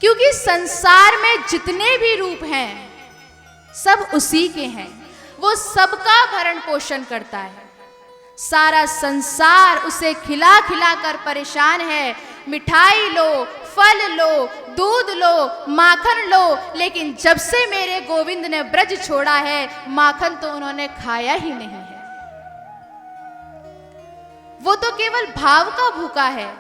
क्योंकि संसार में जितने भी रूप हैं सब उसी के हैं। वो सबका भरण पोषण करता है। सारा संसार उसे खिला खिला कर परेशान है। मिठाई लो, फल लो, दूध लो, माखन लो, लेकिन जब से मेरे गोविंद ने ब्रज छोड़ा है माखन तो उन्होंने खाया ही नहीं है। वो तो केवल भाव का भूखा है।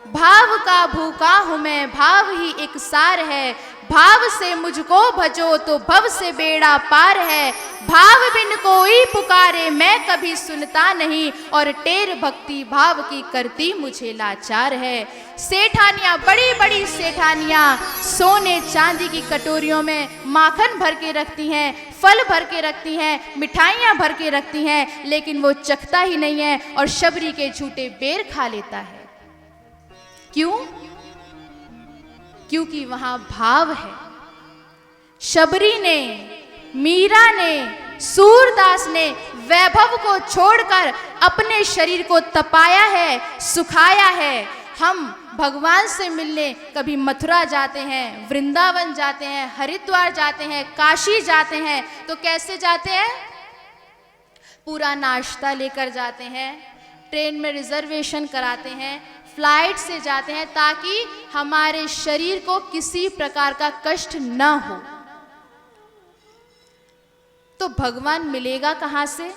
भाव का भूखा हूं मैं, भाव ही एक सार है। भाव से मुझको भजो तो भव से बेड़ा पार है। भाव बिन कोई पुकारे मैं कभी सुनता नहीं, और टेर भक्ति भाव की करती मुझे लाचार है। सेठानियां, बड़ी बड़ी सेठानियां सोने चांदी की कटोरियों में माखन भर के रखती हैं, फल भर के रखती हैं, मिठाइयां भर के रखती हैं, लेकिन वो चखता ही नहीं है और शबरी के झूठे बेर खा लेता है। क्यों? क्योंकि वहां भाव है। शबरी ने, मीरा ने, सूरदास ने वैभव को छोड़कर अपने शरीर को तपाया है, सुखाया है। हम भगवान से मिलने कभी मथुरा जाते हैं, वृंदावन जाते हैं, हरिद्वार जाते हैं, काशी जाते हैं, तो कैसे जाते हैं? पूरा नाश्ता लेकर जाते हैं, ट्रेन में रिजर्वेशन कराते हैं, फ्लाइट से जाते हैं, ताकि हमारे शरीर को किसी प्रकार का कष्ट न हो। तो भगवान मिलेगा कहां से?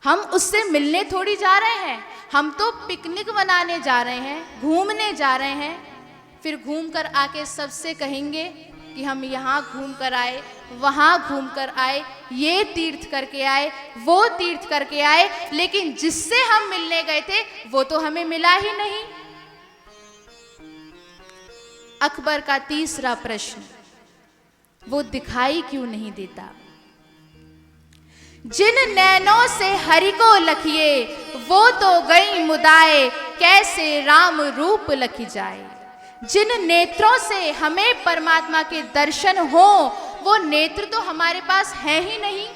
हम उससे मिलने थोड़ी जा रहे हैं, हम तो पिकनिक मनाने जा रहे हैं, घूमने जा रहे हैं। फिर घूम कर आके सबसे कहेंगे कि हम यहाँ घूम कर आए, वहाँ घूम कर आए, ये तीर्थ करके आए, वो तीर्थ करके आए, लेकिन जिससे हम मिलने गए थे वो तो हमें मिला ही नहीं। अकबर का तीसरा प्रश्न, वो दिखाई क्यों नहीं देता? जिन नैनों से हरि को लखिए, वो तो गई मुदाए, कैसे राम रूप लखी जाए। जिन नेत्रों से हमें परमात्मा के दर्शन हो, वो नेत्र तो हमारे पास है ही नहीं।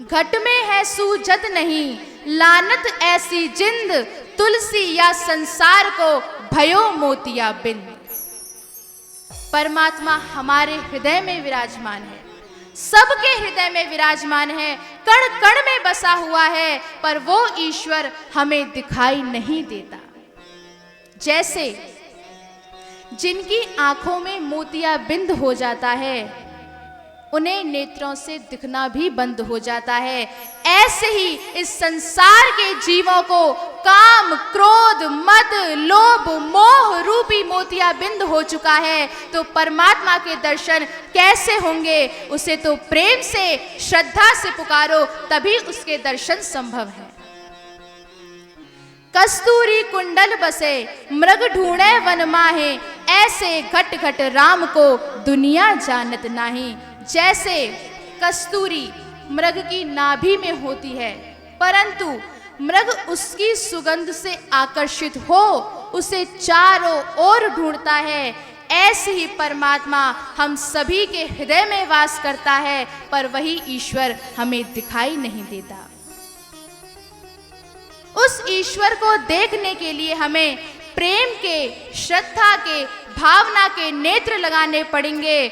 घट में है सूजत नहीं, लानत ऐसी जिंद, तुलसी या संसार को भयो मोतिया बिंद। परमात्मा हमारे हृदय में विराजमान है, सबके हृदय में विराजमान है, कण कण में बसा हुआ है, पर वो ईश्वर हमें दिखाई नहीं देता। जैसे जिनकी आंखों में मोतिया बिंद हो जाता है, उन्हें नेत्रों से दिखना भी बंद हो जाता है, ऐसे ही इस संसार के जीवों को काम, क्रोध, मद, लोभ, मोह रूपी मोतिया बिंद हो चुका है। तो परमात्मा के दर्शन कैसे होंगे? उसे तो प्रेम से, श्रद्धा से पुकारो, तभी उसके दर्शन संभव है। कस्तूरी कुंडल बसे, मृग ढूंढे वन माहे, ऐसे घट घट राम को दुनिया जानत नाही। जैसे कस्तूरी मृग की नाभि में होती है, परंतु मृग उसकी सुगंध से आकर्षित हो उसे चारों ओर ढूंढता है, ऐसे ही परमात्मा हम सभी के हृदय में वास करता है, पर वही ईश्वर हमें दिखाई नहीं देता। उस ईश्वर को देखने के लिए हमें प्रेम के, श्रद्धा के, भावना के नेत्र लगाने पड़ेंगे।